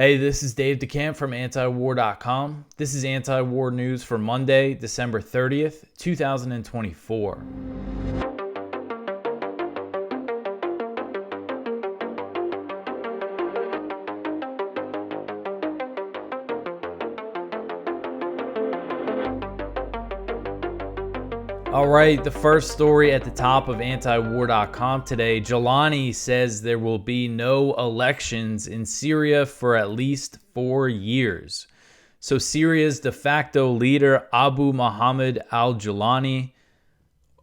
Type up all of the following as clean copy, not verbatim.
Hey, this is Dave DeCamp from antiwar.com. This is anti-war news for Monday, December 30th, 2024. All right, the first story at the top of antiwar.com today. Julani says there will be no elections in Syria for at least 4 years. So Syria's de facto leader, Abu Muhammad al-Julani,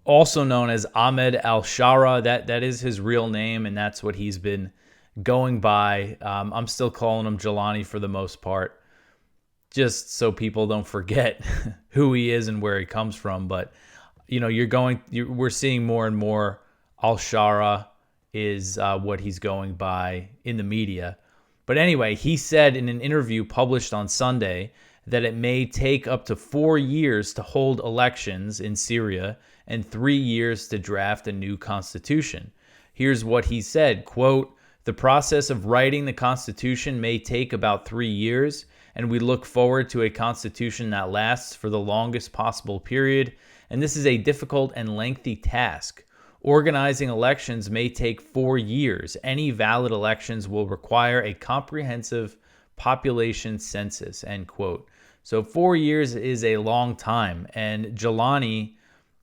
also known as Ahmed al-Shara, that is his real name, and that's what he's been going by. I'm still calling him Julani for the most part, just so people don't forget who he is and where he comes from. But you know, we're seeing more and more al-Shara is what he's going by in the media. But anyway, he said in an interview published on Sunday that it may take up to 4 years to hold elections in Syria and 3 years to draft a new constitution. Here's what he said, quote, "The process of writing the constitution may take about 3 years, and we look forward to a constitution that lasts for the longest possible period. And this is a difficult and lengthy task. Organizing elections may take 4 years. Any valid elections will require a comprehensive population census," end quote. So 4 years is a long time. And Julani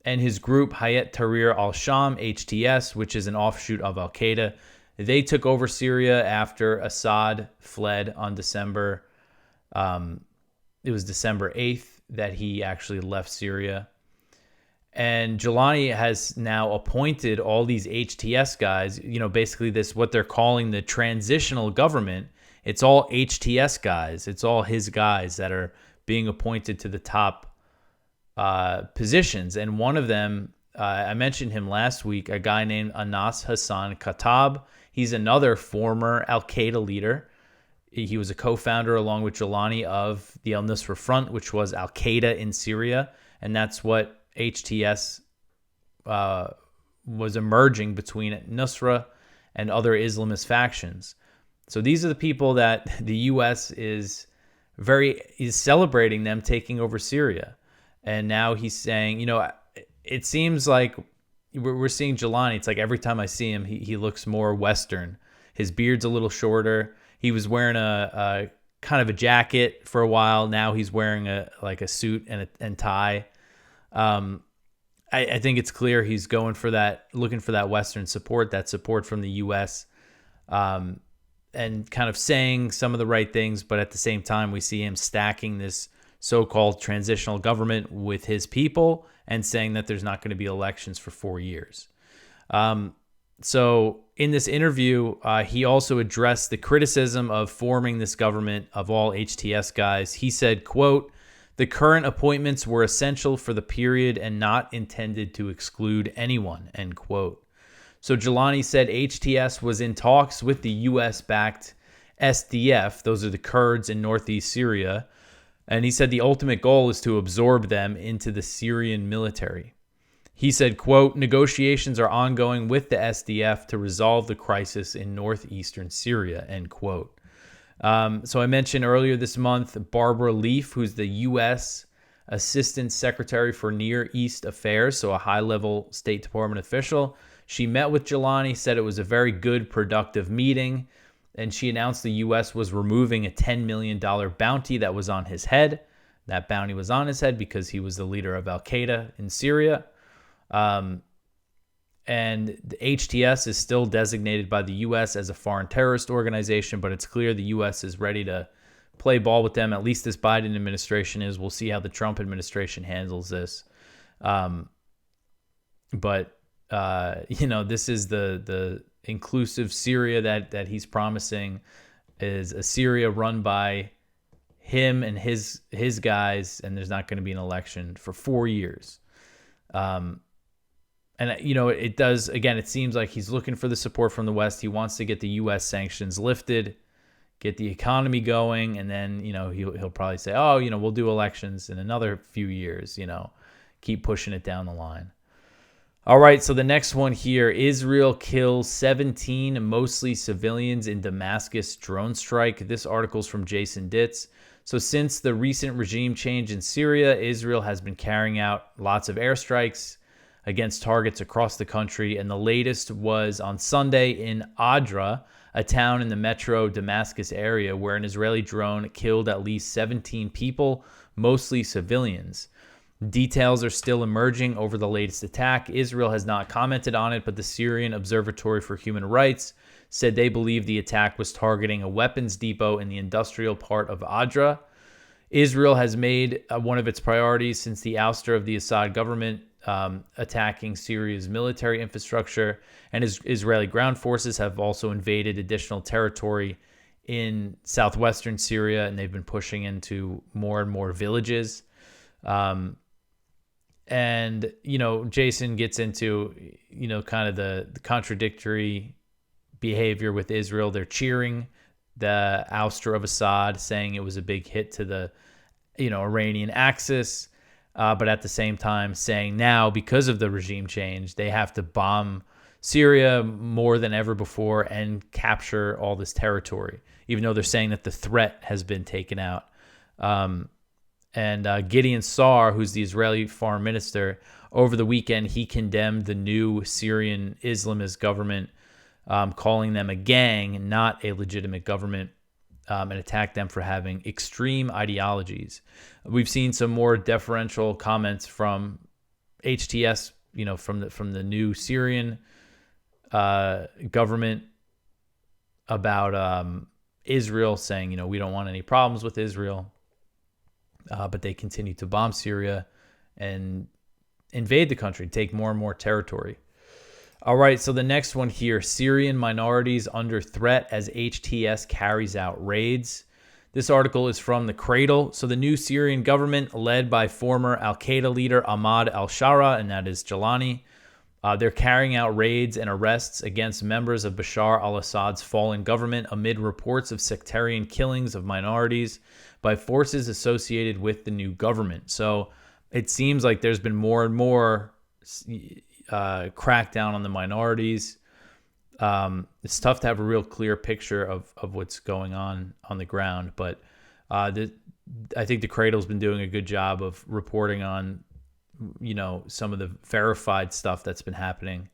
and his group Hayat Tahrir al-Sham, HTS, which is an offshoot of al-Qaeda, they took over Syria after Assad fled on December 8th that he actually left Syria. And Julani has now appointed all these HTS guys, basically this, what they're calling the transitional government. It's all HTS guys. It's all his guys that are being appointed to the top positions. And one of them, I mentioned him last week, a guy named Anas Hassan Khattab. He's another former al-Qaeda leader. He was a co-founder along with Julani of the al-Nusra Front, which was al-Qaeda in Syria. And that's what HTS was emerging between Nusra and other Islamist factions. So these are the people that the U.S. is celebrating them taking over Syria. And now he's saying, it seems like we're seeing Julani. It's like every time I see him, he looks more Western. His beard's a little shorter. He was wearing a kind of a jacket for a while. Now he's wearing a suit and tie. I think it's clear he's going for that, looking for that Western support, that support from the U.S., and kind of saying some of the right things. But at the same time, we see him stacking this so-called transitional government with his people and saying that there's not going to be elections for 4 years. So in this interview, he also addressed the criticism of forming this government of all HTS guys. He said, quote, "The current appointments were essential for the period and not intended to exclude anyone," end quote. So Julani said HTS was in talks with the U.S.-backed SDF. Those are the Kurds in northeast Syria. And he said the ultimate goal is to absorb them into the Syrian military. He said, quote, "Negotiations are ongoing with the SDF to resolve the crisis in northeastern Syria," end quote. So I mentioned earlier this month, Barbara Leaf, who's the U.S. Assistant Secretary for Near East Affairs, so a high-level State Department official. She met with Julani, said it was a very good, productive meeting, and she announced the U.S. was removing a $10 million bounty that was on his head. That bounty was on his head because he was the leader of al-Qaeda in Syria. And the HTS is still designated by the U.S. as a foreign terrorist organization, but it's clear the U.S. is ready to play ball with them. At least this Biden administration is. We'll see how the Trump administration handles this. This is the inclusive Syria that he's promising, is a Syria run by him and his guys, and there's not going to be an election for 4 years. It does, again, it seems like he's looking for the support from the West. He wants to get the U.S. sanctions lifted, get the economy going, and then, he'll probably say, we'll do elections in another few years, keep pushing it down the line. All right, so the next one here, Israel kills 17 mostly civilians in Damascus drone strike. This article's from Jason Ditz. So since the recent regime change in Syria, Israel has been carrying out lots of airstrikes against targets across the country, and the latest was on Sunday in Adwa, a town in the metro Damascus area, where an Israeli drone killed at least 17 people, mostly civilians. Details are still emerging over the latest attack. Israel has not commented on it, but the Syrian Observatory for Human Rights said they believe the attack was targeting a weapons depot in the industrial part of Adwa. Israel has made one of its priorities since the ouster of the Assad government, attacking Syria's military infrastructure, and Israeli ground forces have also invaded additional territory in southwestern Syria, and they've been pushing into more and more villages. And, Jason gets into, kind of the contradictory behavior with Israel. They're cheering the ouster of Assad, saying it was a big hit to the, Iranian axis. But at the same time saying now, because of the regime change, they have to bomb Syria more than ever before and capture all this territory, even though they're saying that the threat has been taken out. And Gideon Sa'ar, who's the Israeli foreign minister, over the weekend, he condemned the new Syrian Islamist government, calling them a gang, not a legitimate government, and attacked them for having extreme ideologies. We've seen some more deferential comments from HTS, from the new Syrian government about Israel, saying, we don't want any problems with Israel. But they continue to bomb Syria and invade the country, take more and more territory. All right, so the next one here, Syrian minorities under threat as HTS carries out raids. This article is from The Cradle. So the new Syrian government, led by former al-Qaeda leader Ahmad al-Shara, and that is Julani, they're carrying out raids and arrests against members of Bashar al-Assad's fallen government amid reports of sectarian killings of minorities by forces associated with the new government. So it seems like there's been more and more crackdown on the minorities. It's tough to have a real clear picture of what's going on the ground, but I think the Cradle's been doing a good job of reporting on some of the verified stuff that's been happening.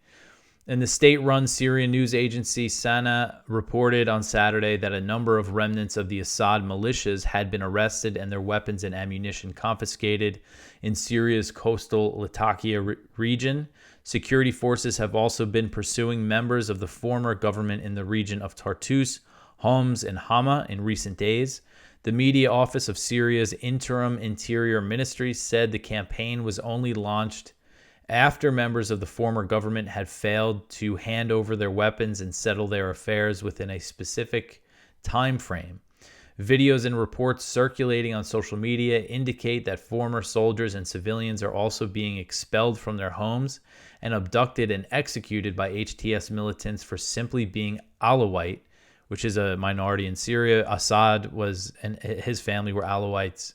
And the state-run Syrian news agency Sana reported on Saturday that a number of remnants of the Assad militias had been arrested and their weapons and ammunition confiscated in Syria's coastal Latakia region. Security forces have also been pursuing members of the former government in the region of Tartus, Homs, and Hama in recent days. The media office of Syria's interim interior ministry said the campaign was only launched after members of the former government had failed to hand over their weapons and settle their affairs within a specific time frame. Videos and reports circulating on social media indicate that former soldiers and civilians are also being expelled from their homes and abducted and executed by HTS militants for simply being Alawite, which is a minority in Syria. Assad and his family were Alawites.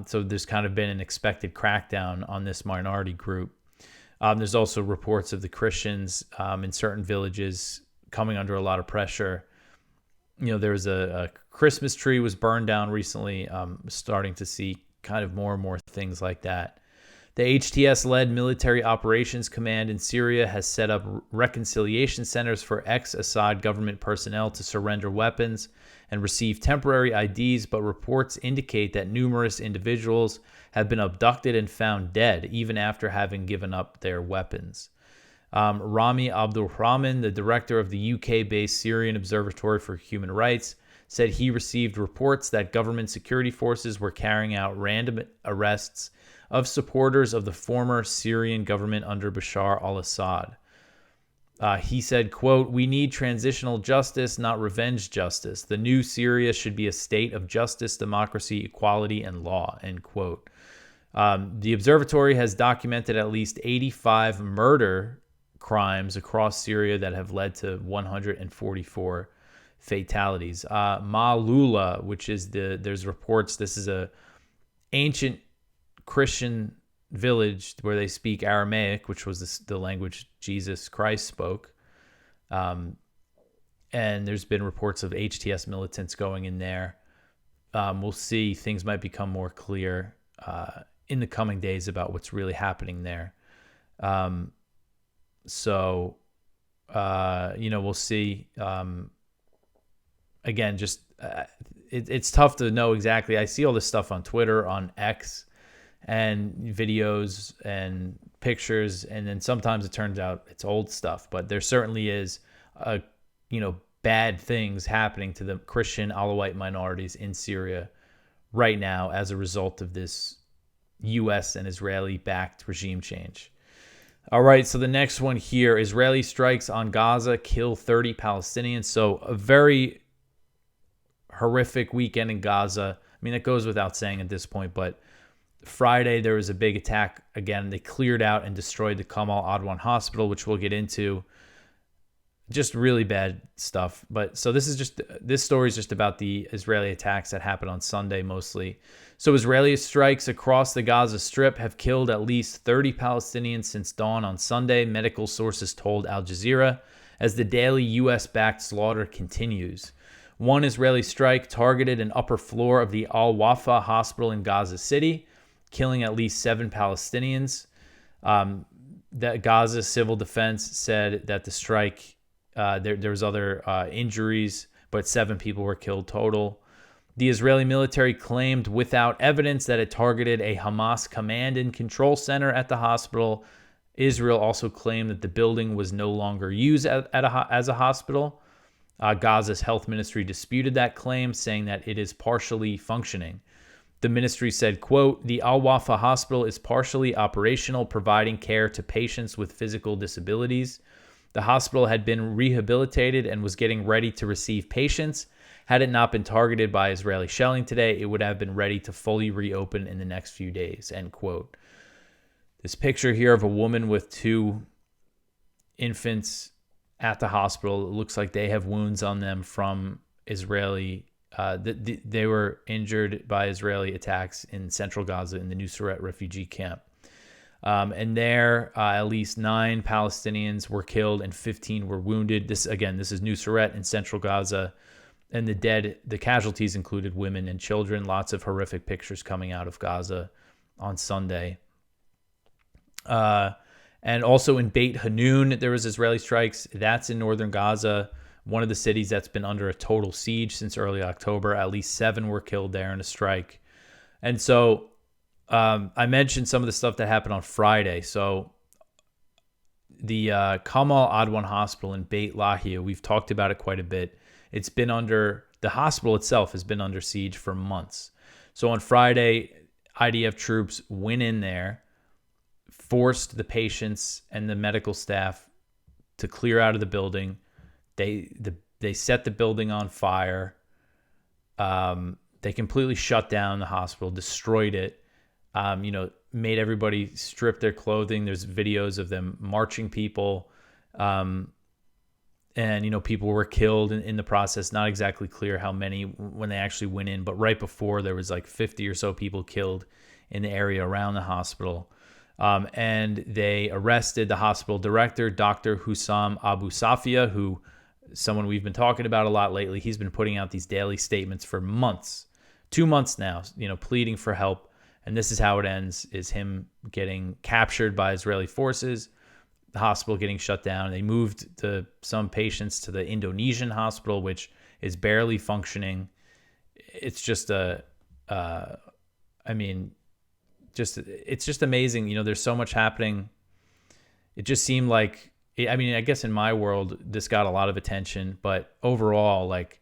So there's kind of been an expected crackdown on this minority group. There's also reports of the Christians in certain villages coming under a lot of pressure. There was a Christmas tree was burned down recently. Starting to see kind of more and more things like that. The HTS-led Military Operations Command in Syria has set up reconciliation centers for ex-Assad government personnel to surrender weapons and receive temporary IDs, but reports indicate that numerous individuals have been abducted and found dead, even after having given up their weapons. Rami Abdulrahman, the director of the UK-based Syrian Observatory for Human Rights, said he received reports that government security forces were carrying out random arrests of supporters of the former Syrian government under Bashar al-Assad. He said, quote, "We need transitional justice, not revenge justice. The new Syria should be a state of justice, democracy, equality, and law," end quote. The observatory has documented at least 85 murder crimes across Syria that have led to 144 fatalities. Ma'lula, which is there's reports, this is a ancient Christian village where they speak Aramaic, which was the language Jesus Christ spoke. And there's been reports of HTS militants going in there. We'll see. Things might become more clear in the coming days about what's really happening there. So, we'll see. Again, just it's tough to know exactly. I see all this stuff on Twitter, on X, and videos and pictures, and then sometimes it turns out it's old stuff. But there certainly is, bad things happening to the Christian Alawite minorities in Syria right now as a result of this U.S. and Israeli-backed regime change. All right, so the next one here, Israeli strikes on Gaza kill 30 Palestinians. So a very horrific weekend in Gaza. I mean, it goes without saying at this point, but Friday there was a big attack again. They cleared out and destroyed the Kamal Adwan hospital, which we'll get into. Just really bad stuff. But so this story is just about the Israeli attacks that happened on Sunday mostly. So Israeli strikes across the Gaza Strip have killed at least 30 Palestinians since dawn on Sunday, medical sources told Al Jazeera, as the daily U.S.-backed slaughter continues. One Israeli strike targeted an upper floor of the Al-Wafa hospital in Gaza City, killing at least 7 Palestinians. That Gaza civil defense said that the strike, there was other injuries, but 7 people were killed total. The Israeli military claimed without evidence that it targeted a Hamas command and control center at the hospital. Israel also claimed that the building was no longer used as a hospital. Gaza's health ministry disputed that claim, saying that it is partially functioning. The ministry said, quote, "The Al-Wafa hospital is partially operational, providing care to patients with physical disabilities. The hospital had been rehabilitated and was getting ready to receive patients. Had it not been targeted by Israeli shelling today, it would have been ready to fully reopen in the next few days," end quote. This picture here of a woman with 2 infants at the hospital, it looks like they have wounds on them from Israeli. They were injured by Israeli attacks in central Gaza in the Nusret refugee camp. And there, at least 9 Palestinians were killed and 15 were wounded. This is Nusret in central Gaza. And the casualties included women and children. Lots of horrific pictures coming out of Gaza on Sunday. And also in Beit Hanun, there was Israeli strikes. That's in northern Gaza, one of the cities that's been under a total siege since early October. At least 7 were killed there in a strike. And so I mentioned some of the stuff that happened on Friday. So the Kamal Adwan Hospital in Beit Lahia, we've talked about it quite a bit. The hospital itself has been under siege for months. So on Friday, IDF troops went in there, forced the patients and the medical staff to clear out of the building. They set the building on fire. They completely shut down the hospital, destroyed it. Made everybody strip their clothing. There's videos of them marching people. And people were killed in the process. Not exactly clear how many when they actually went in, but right before there was like 50 or so people killed in the area around the hospital. And they arrested the hospital director, Dr. Hussam Abu Safia, who someone we've been talking about a lot lately. He's been putting out these daily statements for months, 2 months now, pleading for help. And this is how it ends, is him getting captured by Israeli forces, the hospital getting shut down. They moved some patients to the Indonesian hospital, which is barely functioning. It's just it's just amazing. There's so much happening. It just seemed like, I guess in my world, this got a lot of attention, but overall, like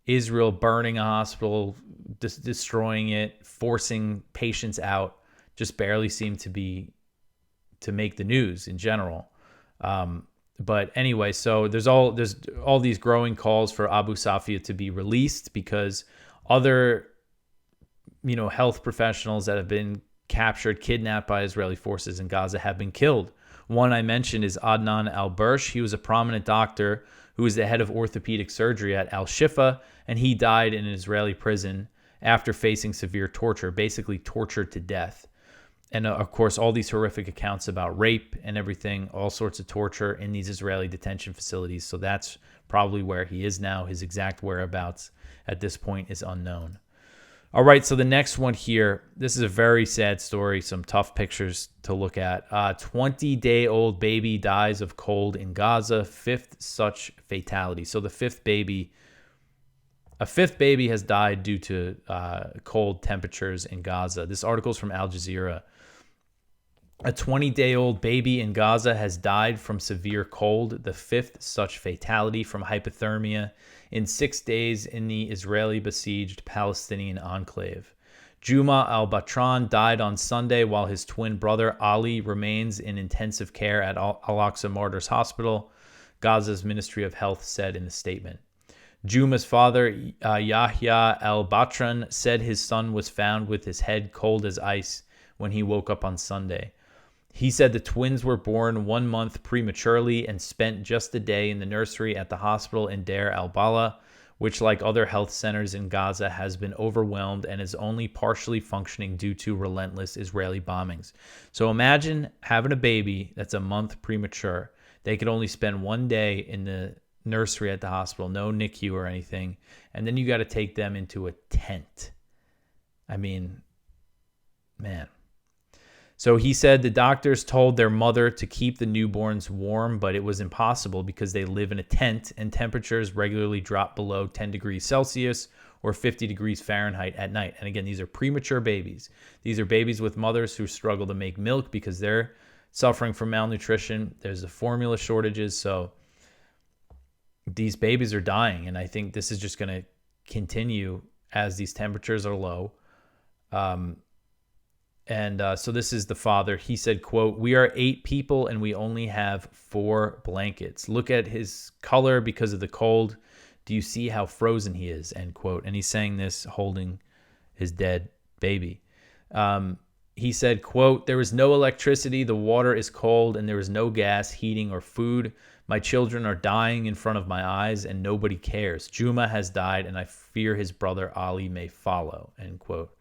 Israel burning a hospital, destroying it, forcing patients out, just barely seemed to make the news in general. But anyway, so there's all these growing calls for Abu Safia to be released because other, health professionals that have been captured, kidnapped by Israeli forces in Gaza have been killed. One I mentioned is Adnan al-Bursh. He was a prominent doctor who was the head of orthopedic surgery at Al-Shifa, and he died in an Israeli prison after facing severe torture, basically tortured to death. And of course, all these horrific accounts about rape and everything, all sorts of torture in these Israeli detention facilities. So that's probably where he is now. His exact whereabouts at this point is unknown. All right, so the next one here, this is a very sad story, some tough pictures to look at. 20-day-old baby dies of cold in Gaza, fifth such fatality. So a fifth baby has died due to cold temperatures in Gaza. This article is from Al Jazeera. A 20-day-old baby in Gaza has died from severe cold, the fifth such fatality from hypothermia in 6 days in the Israeli-besieged Palestinian enclave. Juma al-Batran died on Sunday while his twin brother Ali remains in intensive care at Al-Aqsa Martyrs Hospital, Gaza's Ministry of Health said in a statement. Juma's father, Yahya al-Batran, said his son was found with his head cold as ice when he woke up on Sunday. He said the twins were born 1 month prematurely and spent just a day in the nursery at the hospital in Deir al-Bala, which, like other health centers in Gaza, has been overwhelmed and is only partially functioning due to relentless Israeli bombings. So imagine having a baby that's a month premature. They could only spend 1 day in the nursery at the hospital, no NICU or anything, and then you got to take them into a tent. I mean, man. So he said the doctors told their mother to keep the newborns warm, but it was impossible because they live in a tent and temperatures regularly drop below 10 degrees Celsius or 50 degrees Fahrenheit at night. And again, these are premature babies. These are babies with mothers who struggle to make milk because they're suffering from malnutrition. There's the formula shortages. So these babies are dying. And I think this is just going to continue as these temperatures are low. So this is the father. He said, quote, "We are 8 people and we only have 4 blankets. Look at his color because of the cold. Do you see how frozen he is?" End quote. And he's saying this holding his dead baby. He said, quote, "There is no electricity. The water is cold and there is no gas, heating, or food. My children are dying in front of my eyes and nobody cares. Juma has died and I fear his brother Ali may follow." End quote.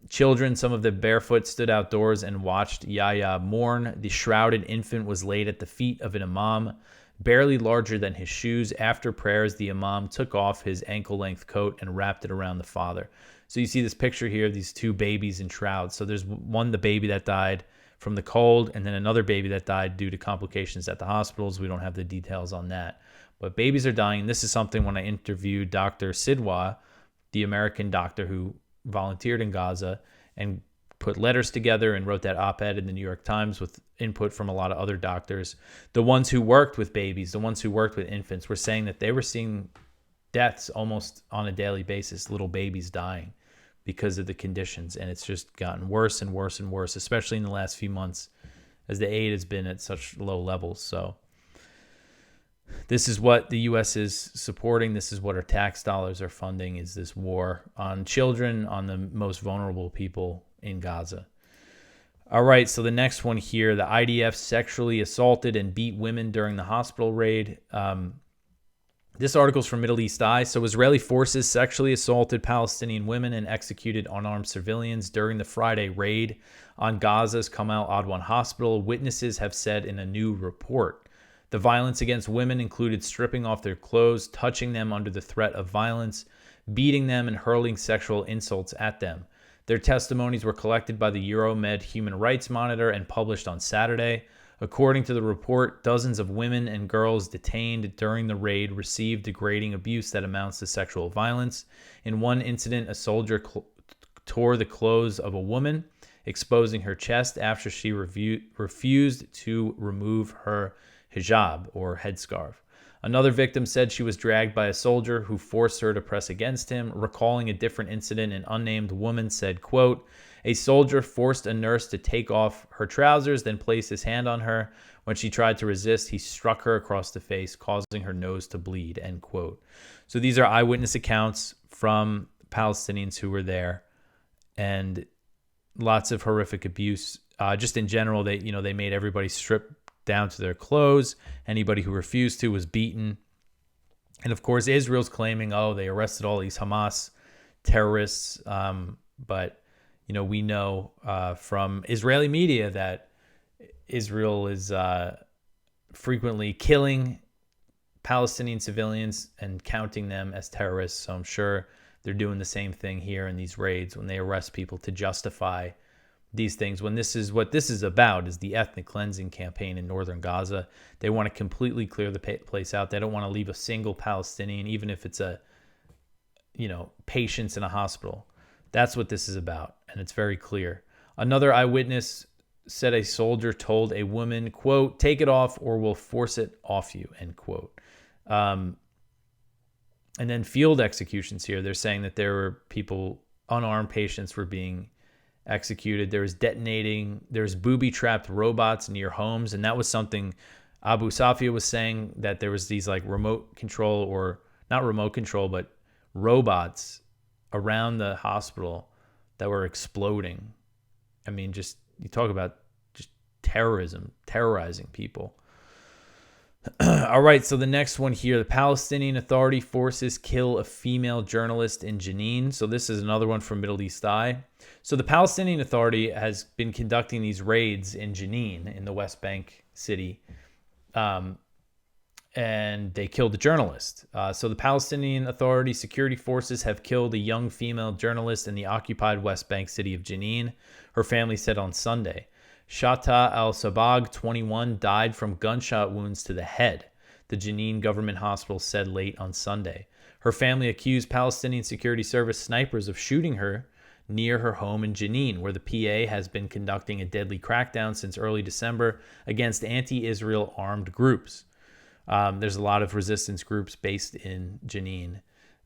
Children, some of them barefoot, stood outdoors and watched Yahya mourn. The shrouded infant was laid at the feet of an imam, barely larger than his shoes. After prayers, the imam took off his ankle-length coat and wrapped it around the father. So you see this picture here, these 2 babies in shrouds. So there's the baby that died from the cold, and then another baby that died due to complications at the hospitals. We don't have the details on that. But babies are dying. This is something when I interviewed Dr. Sidwa, the American doctor who volunteered in Gaza and put letters together and wrote that op-ed in the New York Times with input from a lot of other doctors. The ones who worked with babies, the ones who worked with infants, were saying that they were seeing deaths almost on a daily basis, little babies dying because of the conditions. And it's just gotten worse and worse and worse, especially in the last few months as the aid has been at such low levels. So this is what the U.S. is supporting. This is what our tax dollars are funding, is this war on children, on the most vulnerable people in Gaza. All right, so the next one here, the IDF sexually assaulted and beat women during the hospital raid. This article is from Middle East Eye. So Israeli forces sexually assaulted Palestinian women and executed unarmed civilians during the Friday raid on Gaza's Kamal Adwan hospital, witnesses have said in a new report. The violence against women included stripping off their clothes, touching them under the threat of violence, beating them, and hurling sexual insults at them. Their testimonies were collected by the Euromed Human Rights Monitor and published on Saturday. According to the report, dozens of women and girls detained during the raid received degrading abuse that amounts to sexual violence. In one incident, a soldier tore the clothes of a woman, exposing her chest after she refused to remove her hijab or headscarf. Another victim said she was dragged by a soldier who forced her to press against him. Recalling a different incident, an unnamed woman said, quote, "A soldier forced a nurse to take off her trousers, then placed his hand on her. When she tried to resist, he struck her across the face, causing her nose to bleed," end quote. So these are eyewitness accounts from Palestinians who were there, and lots of horrific abuse. Just in general, they made everybody strip down to their clothes. Anybody who refused to was beaten. And of course, Israel's claiming, they arrested all these Hamas terrorists. But, we know from Israeli media that Israel is frequently killing Palestinian civilians and counting them as terrorists. So I'm sure they're doing the same thing here in these raids when they arrest people to justify these things. When this is what this is about, is the ethnic cleansing campaign in northern Gaza. They want to completely clear the place out. They don't want to leave a single Palestinian, even if it's patients in a hospital. That's what this is about, and it's very clear. Another eyewitness said a soldier told a woman, quote, "Take it off or we'll force it off you," end quote. And then field executions here. They're saying that there were people, unarmed patients were being executed. There's booby-trapped robots near homes. And that was something Abu Safia was saying, that there was these like remote control, or not remote control, but robots around the hospital that were exploding. I mean, just you talk about just terrorism, terrorizing people. All right, so the next one here, the Palestinian Authority forces kill a female journalist in Jenin. So this is another one from Middle East Eye. So the Palestinian Authority has been conducting these raids in Jenin, in the West Bank city, and they killed a journalist. So the Palestinian Authority security forces have killed a young female journalist in the occupied West Bank city of Jenin, her family said on Sunday. Shata al-Sabag, 21, died from gunshot wounds to the head, the Jenin government hospital said late on Sunday. Her family accused Palestinian Security Service snipers of shooting her near her home in Jenin, where the PA has been conducting a deadly crackdown since early December against anti-Israel armed groups. There's a lot of resistance groups based in Jenin.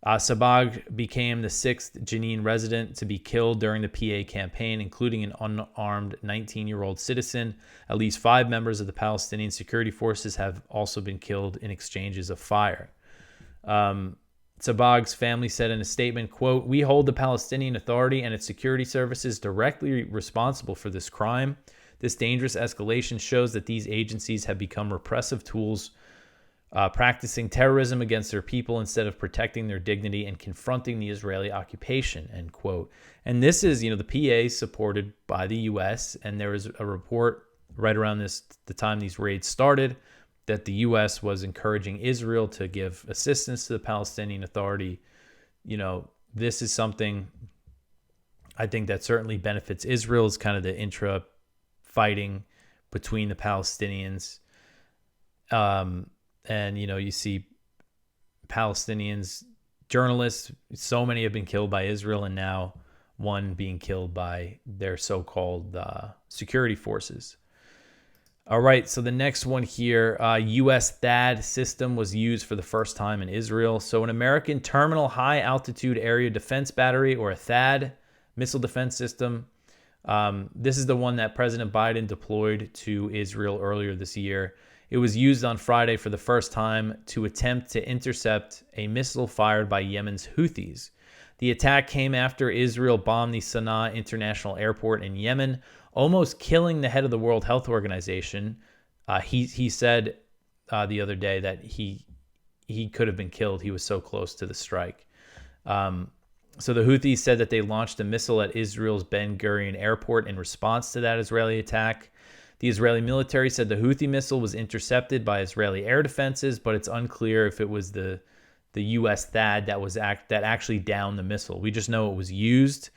Sabag became the sixth Jenin resident to be killed during the PA campaign, including an unarmed 19-year-old citizen. At least 5 members of the Palestinian security forces have also been killed in exchanges of fire. Sabag's family said in a statement, quote, "We hold the Palestinian Authority and its security services directly responsible for this crime. This dangerous escalation shows that these agencies have become repressive tools practicing terrorism against their people instead of protecting their dignity and confronting the Israeli occupation," end quote. And this is, the PA supported by the U.S., and there was a report right around the time these raids started that the U.S. was encouraging Israel to give assistance to the Palestinian Authority. This is something I think that certainly benefits Israel, is kind of the intra-fighting between the Palestinians. And, you see Palestinians, journalists, so many have been killed by Israel, and now one being killed by their so-called security forces. All right, so the next one here, U.S. THAAD system was used for the first time in Israel. So an American Terminal High Altitude Area Defense Battery, or a THAAD missile defense system. This is the one that President Biden deployed to Israel earlier this year. It was used on Friday for the first time to attempt to intercept a missile fired by Yemen's Houthis. The attack came after Israel bombed the Sana'a International Airport in Yemen, almost killing the head of the World Health Organization. He said the other day that he could have been killed. He was so close to the strike. So the Houthis said that they launched a missile at Israel's Ben Gurion Airport in response to that Israeli attack. The Israeli military said the Houthi missile was intercepted by Israeli air defenses, but it's unclear if it was the U.S. THAAD that actually downed the missile. We just know it was used.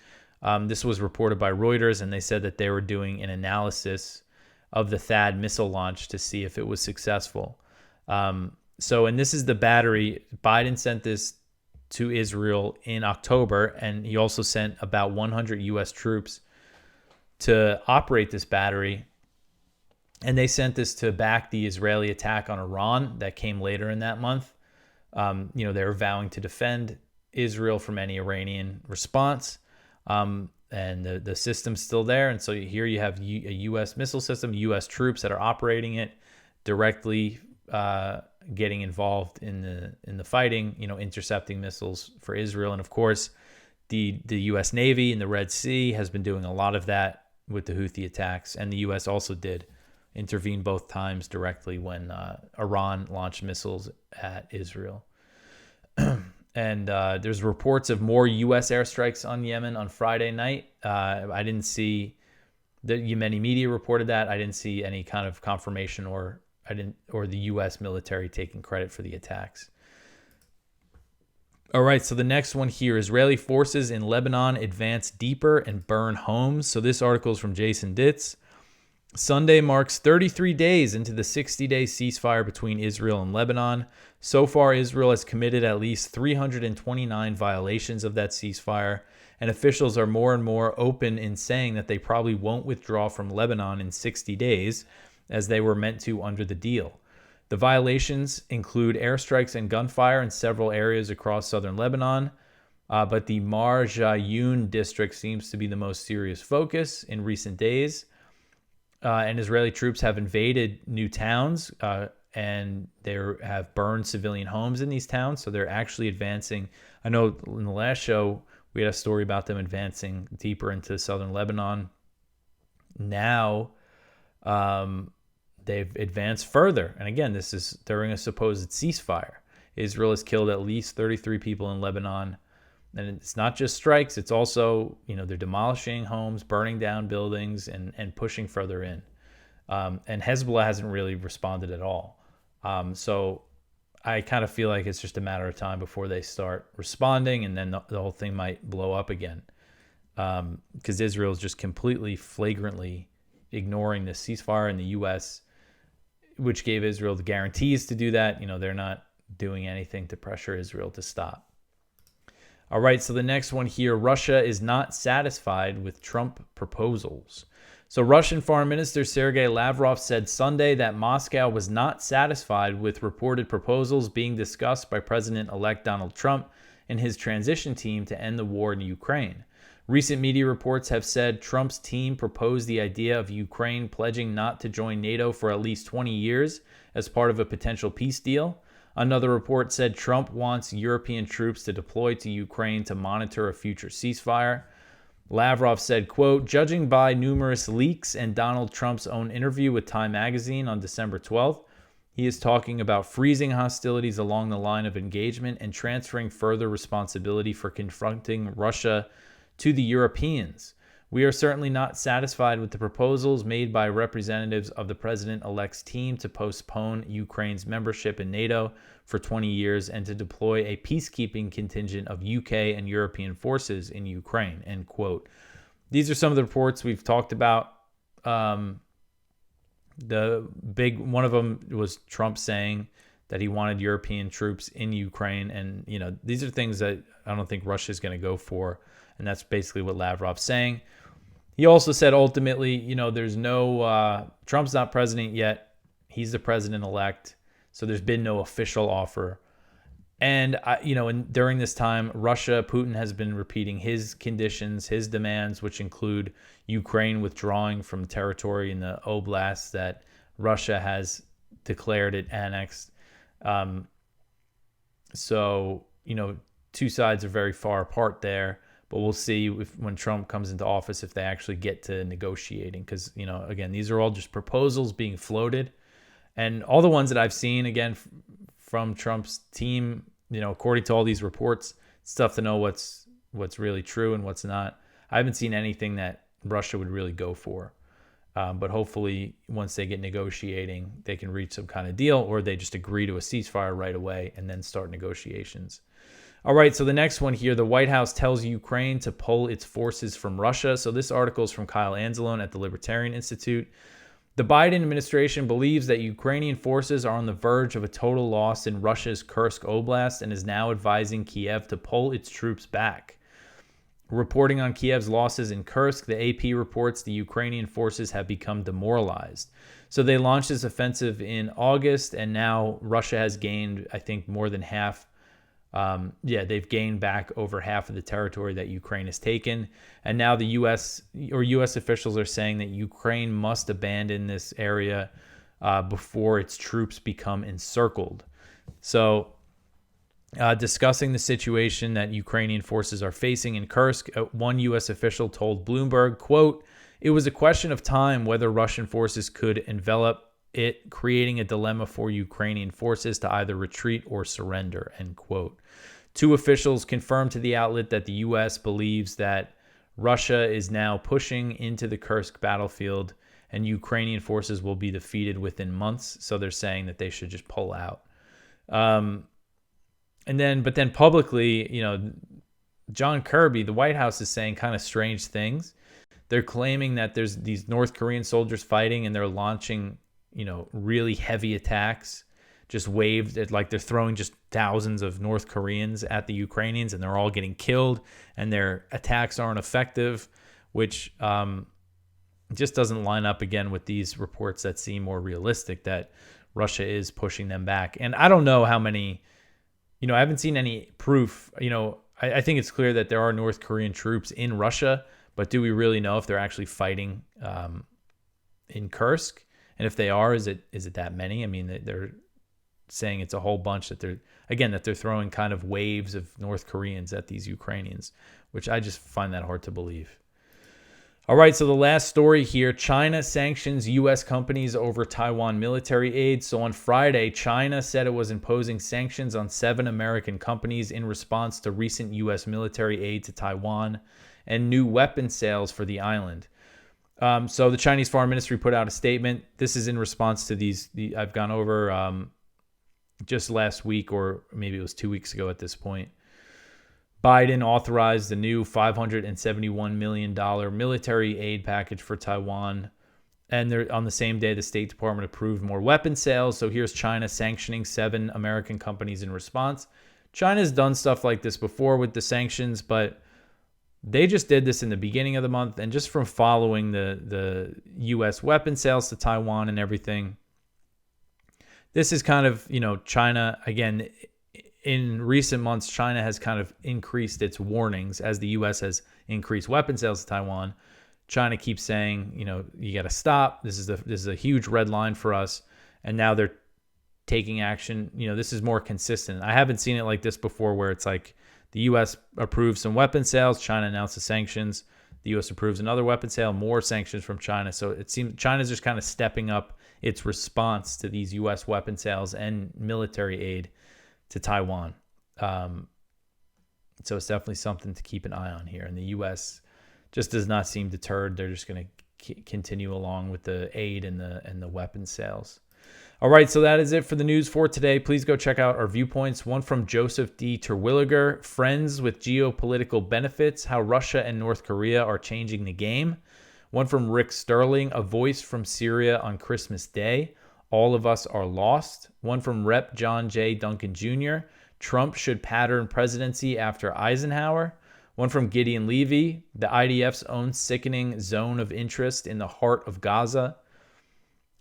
This was reported by Reuters, and they said that they were doing an analysis of the THAAD missile launch to see if it was successful. And this is the battery. Biden sent this to Israel in October, and he also sent about 100 U.S. troops to operate this battery. And they sent this to back the Israeli attack on Iran that came later in that month. They were vowing to defend Israel from any Iranian response. And the system's still there. And so here you have a U.S. missile system, U.S. troops that are operating it, directly getting involved in the fighting, intercepting missiles for Israel. And of course, the U.S. Navy in the Red Sea has been doing a lot of that with the Houthi attacks. And the U.S. also did intervene both times directly when Iran launched missiles at Israel. And there's reports of more U.S. airstrikes on Yemen on Friday night. I didn't see the Yemeni media reported that. I didn't see any kind of confirmation or the U.S. military taking credit for the attacks. All right, so the next one here, Israeli forces in Lebanon advance deeper and burn homes. So this article is from Jason Ditz. Sunday marks 33 days into the 60-day ceasefire between Israel and Lebanon. So far, Israel has committed at least 329 violations of that ceasefire, and officials are more and more open in saying that they probably won't withdraw from Lebanon in 60 days, as they were meant to under the deal. The violations include airstrikes and gunfire in several areas across southern Lebanon, but the Mar Jayun district seems to be the most serious focus in recent days. And Israeli troops have invaded new towns and they have burned civilian homes in these towns. So they're actually advancing. I know in the last show, we had a story about them advancing deeper into southern Lebanon. Now they've advanced further. And again, this is during a supposed ceasefire. Israel has killed at least 33 people in Lebanon. And it's not just strikes, it's also, they're demolishing homes, burning down buildings, and pushing further in. And Hezbollah hasn't really responded at all. So I kind of feel like it's just a matter of time before they start responding, and then the whole thing might blow up again. Because Israel is just completely flagrantly ignoring the ceasefire, in the U.S., which gave Israel the guarantees to do that. They're not doing anything to pressure Israel to stop. All right, so the next one here, Russia is not satisfied with Trump proposals. So Russian Foreign Minister Sergei Lavrov said Sunday that Moscow was not satisfied with reported proposals being discussed by President-elect Donald Trump and his transition team to end the war in Ukraine. Recent media reports have said Trump's team proposed the idea of Ukraine pledging not to join NATO for at least 20 years as part of a potential peace deal. Another report said Trump wants European troops to deploy to Ukraine to monitor a future ceasefire. Lavrov said, quote, judging by numerous leaks and Donald Trump's own interview with Time magazine on December 12th, he is talking about freezing hostilities along the line of engagement and transferring further responsibility for confronting Russia to the Europeans. We are certainly not satisfied with the proposals made by representatives of the president-elect's team to postpone Ukraine's membership in NATO for 20 years and to deploy a peacekeeping contingent of UK and European forces in Ukraine, end quote. These are some of the reports we've talked about. The big one of them was Trump saying that he wanted European troops in Ukraine. And, these are things that I don't think Russia's going to go for. And that's basically what Lavrov's saying. He also said ultimately, there's no, Trump's not president yet. He's the president-elect. So there's been no official offer. And, during this time, Putin has been repeating his conditions, his demands, which include Ukraine withdrawing from territory in the oblasts that Russia has declared it annexed. So, two sides are very far apart there. But we'll see when Trump comes into office if they actually get to negotiating. Because, again, these are all just proposals being floated. And all the ones that I've seen, again, from Trump's team, according to all these reports, it's tough to know what's really true and what's not. I haven't seen anything that Russia would really go for. But hopefully, once they get negotiating, they can reach some kind of deal, or they just agree to a ceasefire right away and then start negotiations. All right, so the next one here, the White House tells Ukraine to pull its forces from Russia. So this article is from Kyle Anzalone at the Libertarian Institute. The Biden administration believes that Ukrainian forces are on the verge of a total loss in Russia's Kursk Oblast and is now advising Kiev to pull its troops back. Reporting on Kiev's losses in Kursk, the AP reports the Ukrainian forces have become demoralized. So they launched this offensive in August, and now Russia has gained, I think, more than half. They've gained back over half of the territory that Ukraine has taken. And now the U.S. officials are saying that Ukraine must abandon this area before its troops become encircled. So discussing the situation that Ukrainian forces are facing in Kursk, one U.S. official told Bloomberg, quote, it was a question of time whether Russian forces could envelop it, creating a dilemma for Ukrainian forces to either retreat or surrender, end quote. Two officials confirmed to the outlet that the U.S. believes that Russia is now pushing into the Kursk battlefield and Ukrainian forces will be defeated within months. So they're saying that they should just pull out. But then publicly, John Kirby, the White House, is saying kind of strange things. They're claiming that there's these North Korean soldiers fighting and they're launching, really heavy attacks, just waved, like they're throwing just thousands of North Koreans at the Ukrainians and they're all getting killed and their attacks aren't effective, which just doesn't line up again with these reports that seem more realistic that Russia is pushing them back. And I don't know how many, I haven't seen any proof. I think it's clear that there are North Korean troops in Russia, but do we really know if they're actually fighting in Kursk? And if they are, is it that many? I mean, they're saying it's a whole bunch that they're throwing kind of waves of North Koreans at these Ukrainians, which I just find that hard to believe. All right, so the last story here, China sanctions U.S. companies over Taiwan military aid. So on Friday, China said it was imposing sanctions on 7 American companies in response to recent U.S. military aid to Taiwan and new weapon sales for the island. So the Chinese Foreign Ministry put out a statement. This is in response to these I've gone over just last week, or maybe it was 2 weeks ago at this point. Biden authorized the new $571 million military aid package for Taiwan. And on the same day, the State Department approved more weapon sales. So here's China sanctioning 7 American companies in response. China's done stuff like this before with the sanctions, but they just did this in the beginning of the month. And just from following the U.S. weapon sales to Taiwan and everything, this is kind of, China, again, in recent months, China has kind of increased its warnings as the U.S. has increased weapon sales to Taiwan. China keeps saying, you got to stop. This is a huge red line for us. And now they're taking action. This is more consistent. I haven't seen it like this before where it's like the U.S. approves some weapon sales. China announces sanctions. The U.S. approves another weapon sale, more sanctions from China. So it seems China's just kind of stepping up its response to these U.S. weapon sales and military aid to Taiwan. So it's definitely something to keep an eye on here. And the U.S. just does not seem deterred. They're just going to continue along with the aid and the weapon sales. All right, so that is it for the news for today. Please go check out our viewpoints. One from Joseph D. Terwilliger, Friends with Geopolitical Benefits, How Russia and North Korea Are Changing the Game. One from Rick Sterling, A Voice from Syria on Christmas Day, All of Us Are Lost. One from Rep. John J. Duncan Jr., Trump Should Pattern Presidency After Eisenhower. One from Gideon Levy, The IDF's Own Sickening Zone of Interest in the Heart of Gaza.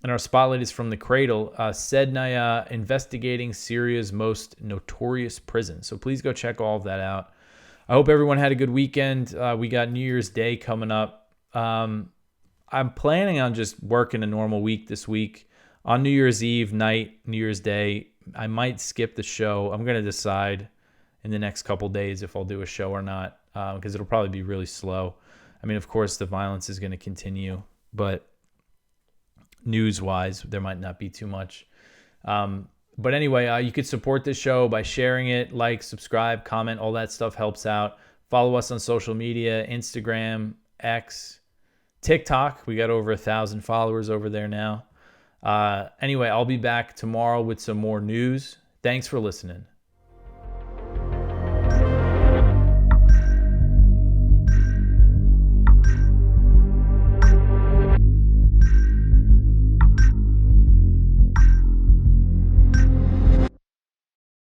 And our spotlight is from The Cradle, Sednaya, Investigating Syria's Most Notorious Prison. So please go check all of that out. I hope everyone had a good weekend. We got New Year's Day coming up. I'm planning on just working a normal week this week. On New Year's Eve night, New Year's Day, I might skip the show. I'm going to decide in the next couple days if I'll do a show or not, because it'll probably be really slow. I mean, of course, the violence is going to continue, but news-wise, there might not be too much. But anyway, you could support this show by sharing it, like, subscribe, comment. All that stuff helps out. Follow us on social media, Instagram, X, TikTok. We got over 1,000 followers over there now. Anyway, I'll be back tomorrow with some more news. Thanks for listening.